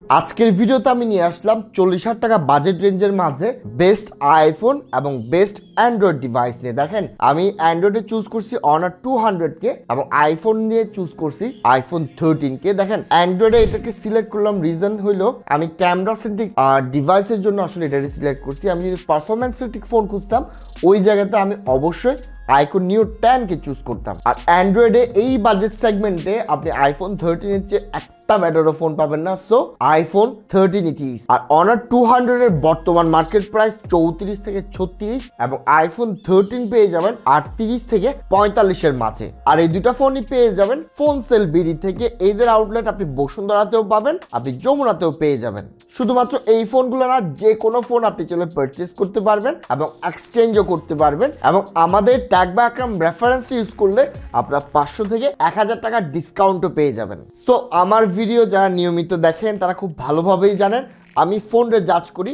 আজকের ভিডিওতে আমি নিয়ে আসলাম 40,000 টাকা বাজেট রেঞ্জের মাঝে বেস্ট আইফোন এবং বেস্ট অ্যান্ড্রয়েড ডিভাইস নিয়ে। দেখেন আমি অ্যান্ড্রয়েডে চুজ করছি অনার 200 কে এবং আইফোন নিয়ে চুজ করছি আইফোন 13 কে। দেখেন অ্যান্ড্রয়েডে এটাকে সিলেক্ট করলাম, রিজন হইলো আমি ক্যামেরা সেন্ট্রিক ডিভাইসের জন্য আসলে এটাকে সিলেক্ট করছি। আমি যদি পারফরমেন্স সেন্ট্রিক ফোন খুঁজতাম ওই জায়গাতে আমি অবশ্যই আইফোন নিউ 10 কে চুজ করতাম। আর অ্যান্ড্রয়েডে এই বাজেট সেগমেন্টে আপনি আইফোন 13 এর চেয়ে একটা বেটার ফোন পাবেন না, সো আইফোন 13 ইট ইজ। আর অনার 200 এর বর্তমান মার্কেট প্রাইস 34 থেকে 36 এবং আইফোন 13 পেয়ে যাবেন 38 থেকে 45 এর মাঝে। আর এই দুটা ফোনই পেয়ে যাবেন ফোন সেল বিডি থেকে। এদের আউটলেট আপনি বসুন্ধরাতেও পাবেন, আপনি যমুনাতেও পেয়ে যাবেন। শুধুমাত্র এই ফোনগুলো না, যে কোনো ফোন আপনি চলে পারচেজ করতে পারবেন এবং এক্সচেঞ্জও করতে পারবেন। এবং আমাদের ট্যাগ বা আকরাম রেফারেন্স ইউজ করলে আপনার 500 থেকে 1000 টাকা ডিসকাউন্টও পেয়ে যাবেন। সো আমার ভিডিও যারা নিয়মিত দেখেন তারা খুব ভালোভাবেই জানেন আমি ফোনটা জাজ করি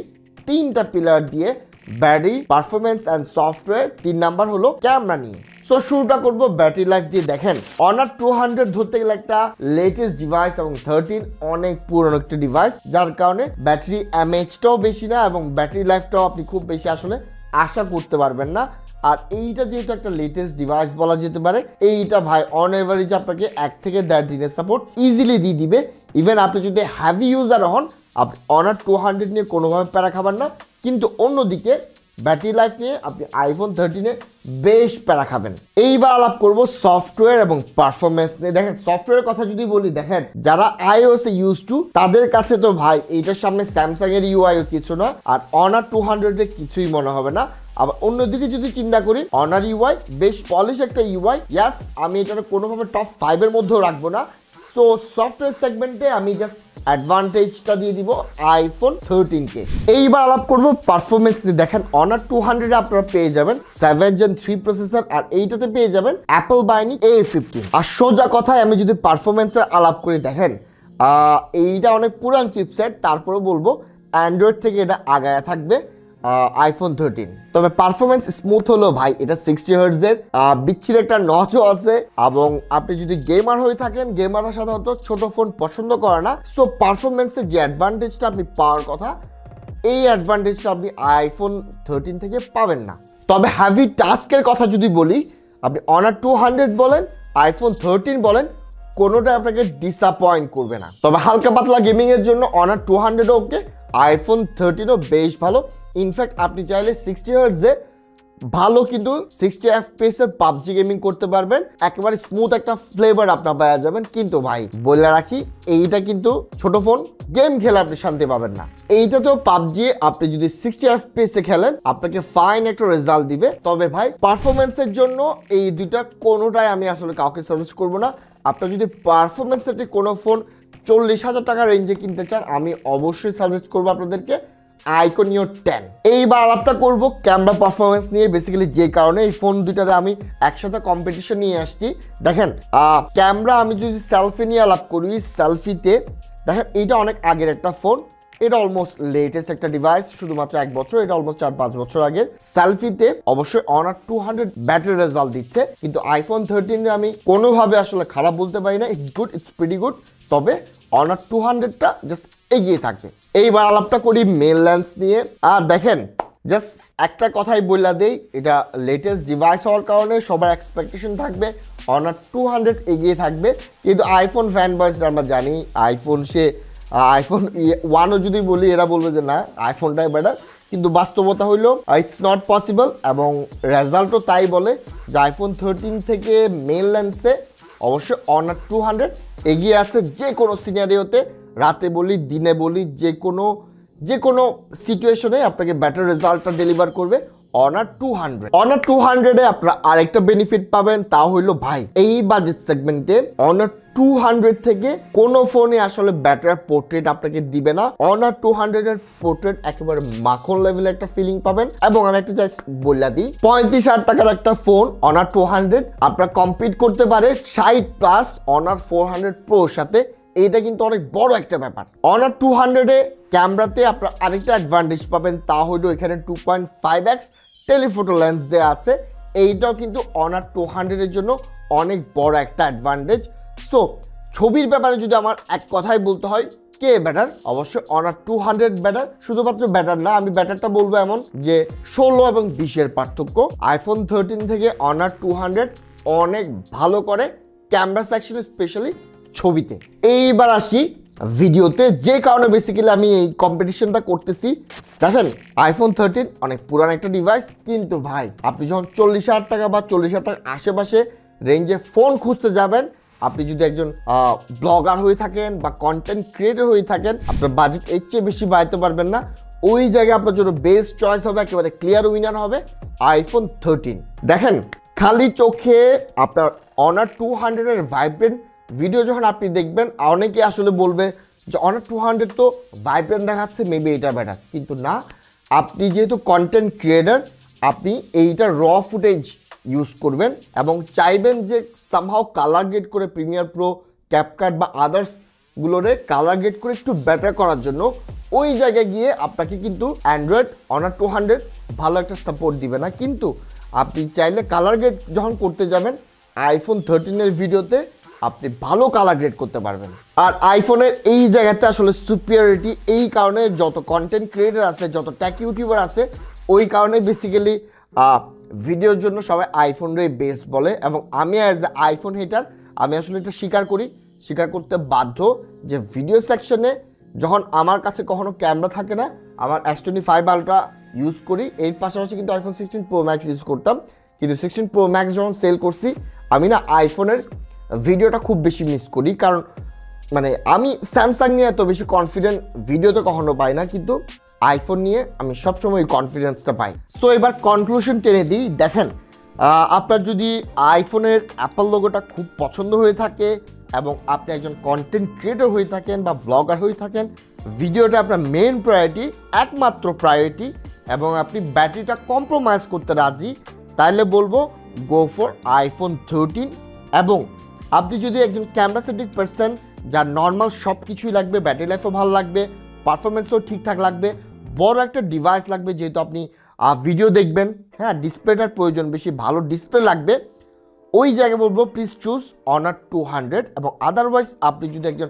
তিনটা পিলার দিয়ে, battery, performance and software, 3 number হলো ক্যামেরা নিয়ে। সো শুরুটা করবো ব্যাটারি লাইফ দিয়ে। দেখেন অনার 200 ধরতে গেলে একটা লেটেস্ট ডিভাইস এবং 13 অনেক পুরনো একটা ডিভাইস, যার কারণে ব্যাটারি এমএইচটাও বেশি না এবং ব্যাটারি লাইফটাও আপনি খুব বেশি আসলে আশা করতে পারবেন না। আর এইটা যেহেতু একটা লেটেস্ট ডিভাইস বলা যেতে পারে, এইটা ভাই অন এভারেজ আপনাকে 1 থেকে 1.5 দিনের সাপোর্ট ইজিলি দিয়ে দিবে। ইভেন আপনি যদি হ্যাভি ইউজার হন, আপনি অনার 200 নিয়ে কোনোভাবে প্যারা খাবেন না। কিন্তু অন্যদিকে ব্যাটারি লাইফ নিয়ে আপনি আইফোন 13-এ বেশ প্যারা খাবেন। এইবার আলাপ করব সফটওয়্যার এবং পারফরমেন্স নিয়ে। দেখেন সফটওয়্যারের কথা যদি বলি, দেখেন যারা iOS এ ইউজ টু তাদের কাছে তো ভাই এইটার সামনে স্যামসাং এর ইউআইও কিছু না, আর অনার 200-এ কিছুই মনে হবে না। আবার অন্যদিকে যদি চিন্তা করি, অনার ইউআই বেশ পলিশ একটা ইউআই। ইয়াস, আমি এটা কোনোভাবে টপ 5 এর মধ্যেও রাখবো না। সো সফটওয়্যার সেগমেন্টে আমি জাস্ট অ্যাডভান্টেজটা দিয়ে দিব আইফোন 13-কে। এইবার আলাপ করবো পারফরমেন্স নিয়ে। দেখেন অনার 200-এ আপনারা পেয়ে যাবেন 7 Gen 3 প্রসেসর, আর এইটাতে পেয়ে যাবেন অ্যাপল বায়োনিক A15। আর সোজা কথায় আমি যদি পারফরমেন্সের আলাপ করি, দেখেন এইটা অনেক পুরান চিপসেট, তারপরে বলবো অ্যান্ড্রয়েড থেকে এটা আগায়া থাকবে আইফোন 13। তবে পারফরমেন্স স্মুথ হলো ভাই, এটা 60 হার্টজের বিচ্ছির একটা নচও আছে। এবং আপনি যদি গেমার হয়ে থাকেন, গেমাররা সাধারণত ছোট ফোন পছন্দ করে না, সো পারফরমেন্সের যে অ্যাডভান্টেজটা আপনি পাওয়ার কথা, এই অ্যাডভান্টেজটা আপনি আইফোন 13 থেকে পাবেন না। তবে হ্যাভি টাস্কের কথা যদি বলি, আপনি অনার 200 বলেন, আইফোন 13 বলেন, কোনোটাই আপনাকে ডিসঅ্যাপয়েন্ট করবে না। তবে হালকা পাতলা গেমিং এর জন্য অনার 200 ওকে, আইফোন 13ও বেশ ভালো। ইনফ্যাক্ট আপনি চাইলে 60 হার্টজে ভালো কিন্তু 60 FPS এর পাবজি গেমিং করতে পারবেন, একেবারে স্মুথ একটা ফ্লেভার আপনার পাওয়া যাবেন। কিন্তু ভাই বলে রাখি, এইটা কিন্তু ছোট ফোন, গেম খেলে আপনি শান্তি পাবেন না। এইটাতেও পাবজি আপনি যদি 60 FPS এ খেলেন আপনাকে ফাইন একটা রেজাল্ট দিবে। তবে ভাই পারফরমেন্সের জন্য এই দুইটা কোনোটাই আমি আসলে কাউকে সাজেস্ট করবো না। আপনার যদি পারফরমেন্স সেটে কোনো ফোন 40,000 টাকা রেঞ্জে কিনতে চান, আমি অবশ্যই সাজেস্ট করবো আপনাদেরকে আইফোন নিউ 10। এইবার আলাপটা করবো ক্যামেরা পারফরমেন্স নিয়ে। বেসিক্যালি যে কারণে এই ফোন দুইটাতে আমি একসাথে কম্পিটিশন নিয়ে আসছি। দেখেন ক্যামেরা আমি যদি সেলফি নিয়ে আলাপ করি, সেলফিতে দেখেন এইটা অনেক আগের একটা ফোন, এটা অলমোস্ট লেটেস্ট একটা ডিভাইস, শুধুমাত্র 1 বছর, এটা অলমোস্ট 4-5 বছর আগের। সেলফিতে অবশ্যই অনার 200 ব্যাটারি রেজাল্ট দিচ্ছে, কিন্তু আইফোন 13 আমি কোনোভাবে আসলে খারাপ বলতে পারি না। It's good, it's pretty good. তবে অনার 200টা জাস্ট এগিয়ে থাকবে। এইবার আলাপটা করি মেল লেন্স নিয়ে। আর দেখেন জাস্ট একটা কথাই বললা দেই, এটা লেটেস্ট ডিভাইস হওয়ার কারণে সবার এক্সপেকটেশন থাকবে অনার 200 এগিয়ে থাকবে। কিন্তু আইফোন ফ্যান বয়সটা আমরা জানি, আইফোন 1ও যদি বলি এরা বলবে যে না আইফোনটাই বেটার, কিন্তু বাস্তবতা হইলো ইটস নট পসিবল। এবং রেজাল্টও তাই বলে যে আইফোন 13 থেকে মেল লেন্সে অবশ্যই অনার 200 এগিয়ে আছে যে কোনো সিনারিওতে, রাতে বলি দিনে বলি, যে কোনো সিচুয়েশনে আপনাকে বেটার রেজাল্টটা ডেলিভার করবে অনার 200। অনার 200-এ আপনারা আরেকটা বেনিফিট পাবেন, তা হইলো ভাই এই বাজেট সেগমেন্টে অনার 200 থেকে কোনো ফোনে আসলে ব্যাটারি পোর্ট্রেট আপনাকে দিবে না। অনার 200 এর পোর্ট্রেট একেবারে মাখন লেভেলের একটা ফিলিং পাবেন। এবং আমি একটা জাস্ট বলে দিই, 35,000 টাকার একটা ফোন অনার 200 আপনারা কম্পিট করতে পারে 60+ অনার 400 প্রোর সাথে। এইটা কিন্তু অনেক বড় একটা ব্যাপার। অনার 200-এ ক্যামেরাতে আপনারা আরেকটা অ্যাডভান্টেজ পাবেন, তা হলো এখানে 2.5x টেলিফোটো লেন্স দেওয়া আছে। এইটাও কিন্তু অনার 200-এর জন্য অনেক বড় একটা অ্যাডভান্টেজ। সো ছবির ব্যাপারে যদি আমার এক কথাই বলতে হয়, কে বেটার? অবশ্যই অনার 200 বেটার। শুধুমাত্র বেটার না, আমি বেটারটা বলবো এমন যে 16 এবং 20-এর পার্থক্য। আইফোন 13 থেকে অনার 200 অনেক ভালো করে ক্যামেরা সেকশনে, স্পেশালি ছবিতে। এইবার আসি ভিডিওতে, যে কারণে বেসিক্যালি আমি এই কম্পিটিশনটা করতেছি। দেখেন আইফোন 13 অনেক পুরান একটা ডিভাইস, কিন্তু ভাই আপনি যখন 40,000 টাকা বা 40,000 টাকার আশেপাশে রেঞ্জে ফোন খুঁজতে যাবেন, আপনি যদি একজন ব্লগার হয়ে থাকেন বা কন্টেন্ট ক্রিয়েটর হয়ে থাকেন, আপনার বাজেট এর চেয়ে বেশি বাড়াতে পারবেন না। ওই জায়গায় আপনার জন্য বেস্ট চয়েস হবে, একেবারে ক্লিয়ার উইনার হবে আইফোন 13। দেখেন খালি চোখে আপনার অনার 200-এর ভাইব্রেন্ট ভিডিও যখন আপনি দেখবেন, অনেকে আসলে বলবে যে অনার 200 তো ভাইব্রেন্ট দেখাচ্ছে, মেবি এটা বেটার। কিন্তু না, আপনি যেহেতু কন্টেন্ট ক্রিয়েটর, আপনি এইটা র ফুটেজ ইউজ করবেন এবং চাইবেন যে সামহাও কালার গ্রেড করে প্রিমিয়ার প্রো, ক্যাপকাট বা আদার্সগুলোরে কালার গ্রেড করে একটু বেটার করার জন্য, ওই জায়গায় গিয়ে আপনাকে কিন্তু অ্যান্ড্রয়েড অনার 200 ভালো একটা সাপোর্ট দিবে না। কিন্তু আপনি চাইলে কালার গ্রেড যখন করতে যাবেন, আইফোন 13-এর ভিডিওতে আপনি ভালো কালার গ্রেড করতে পারবেন। আর আইফোনের এই জায়গাতে আসলে সুপিরিয়রিটি এই কারণে, যত কন্টেন্ট ক্রিয়েটর আছে, যত টেক ইউটিউবার আছে, ওই কারণে বেসিক্যালি ভিডিওর জন্য সবাই আইফোনটাই বেস্ট বলে। এবং আমি অ্যাজ এ আইফোন হেটার, আমি আসলে এটা স্বীকার করতে বাধ্য যে ভিডিও সেকশনে যখন আমার কাছে কখনো ক্যামেরা থাকে না, আমার S25 আলট্রা ইউজ করি, এর পাশাপাশি কিন্তু আইফোন 16 প্রো ম্যাক্স ইউজ করতাম। কিন্তু 16 প্রো ম্যাক্স যখন সেল করছি, আমি না আইফোনের ভিডিওটা খুব বেশি মিস করি। কারণ মানে আমি স্যামসাং নিয়ে এত বেশি কনফিডেন্ট ভিডিও তো কখনো পাই না, কিন্তু আইফোন নিয়ে আমি সবসময় কনফিডেন্সটা পাই। সো এবার কনক্লুশন টেনে দিই। দেখেন আপনার যদি আইফোনের অ্যাপল লোগোটা খুব পছন্দ হয়ে থাকে এবং আপনি একজন কন্টেন্ট ক্রিয়েটর হয়ে থাকেন বা ব্লগার হয়ে থাকেন, ভিডিওটা আপনার মেইন প্রায়োরিটি, একমাত্র প্রায়োরিটি, এবং আপনি ব্যাটারিটা কম্প্রোমাইজ করতে রাজি, তাইলে বলবো গো ফর আইফোন 13। এবং আপনি যদি একজন ক্যামেরা সেন্ট্রিক পারসন, যার নর্মাল সব কিছুই লাগবে, ব্যাটারি লাইফও ভালো লাগবে, পারফরমেন্সও ঠিকঠাক লাগবে, বড় একটা ডিভাইস লাগবে যেহেতু আপনি ভিডিও দেখবেন, হ্যাঁ ডিসপ্লেটার প্রয়োজন বেশি, ভালো ডিসপ্লে লাগবে, ওই জায়গায় বলবো প্লিজ চুজ অনার 200। এবং আদারওয়াইজ আপনি যদি একজন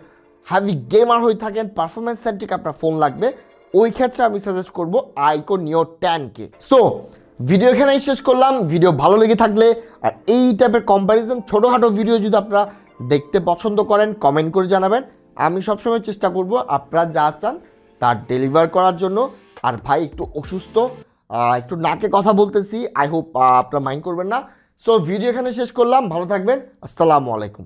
হ্যাভি গেমার হয়ে থাকেন, পারফরমেন্স সেন্ট্রিক আপনার ফোন লাগবে, ওই ক্ষেত্রে আমি সাজেস্ট করবো আইকো নিও 10K। সো ভিডিও এখানেই শেষ করলাম। ভিডিও ভালো লেগে থাকলে আর এই টাইপের কম্প্যারিজন ছোটোখাটো ভিডিও যদি আপনারা দেখতে পছন্দ করেন, কমেন্ট করে জানাবেন। আমি সবসময় চেষ্টা করব আপনারা যা চান তার ডেলিভার করার জন্য। আর ভাই একটু অসুস্থ, একটু নাকে কথা বলতেছি, আই হোপ আপনারা মাইন্ড করবেন না। সো ভিডিও এখানে শেষ করলাম, ভালো থাকবেন, আসসালামু আলাইকুম।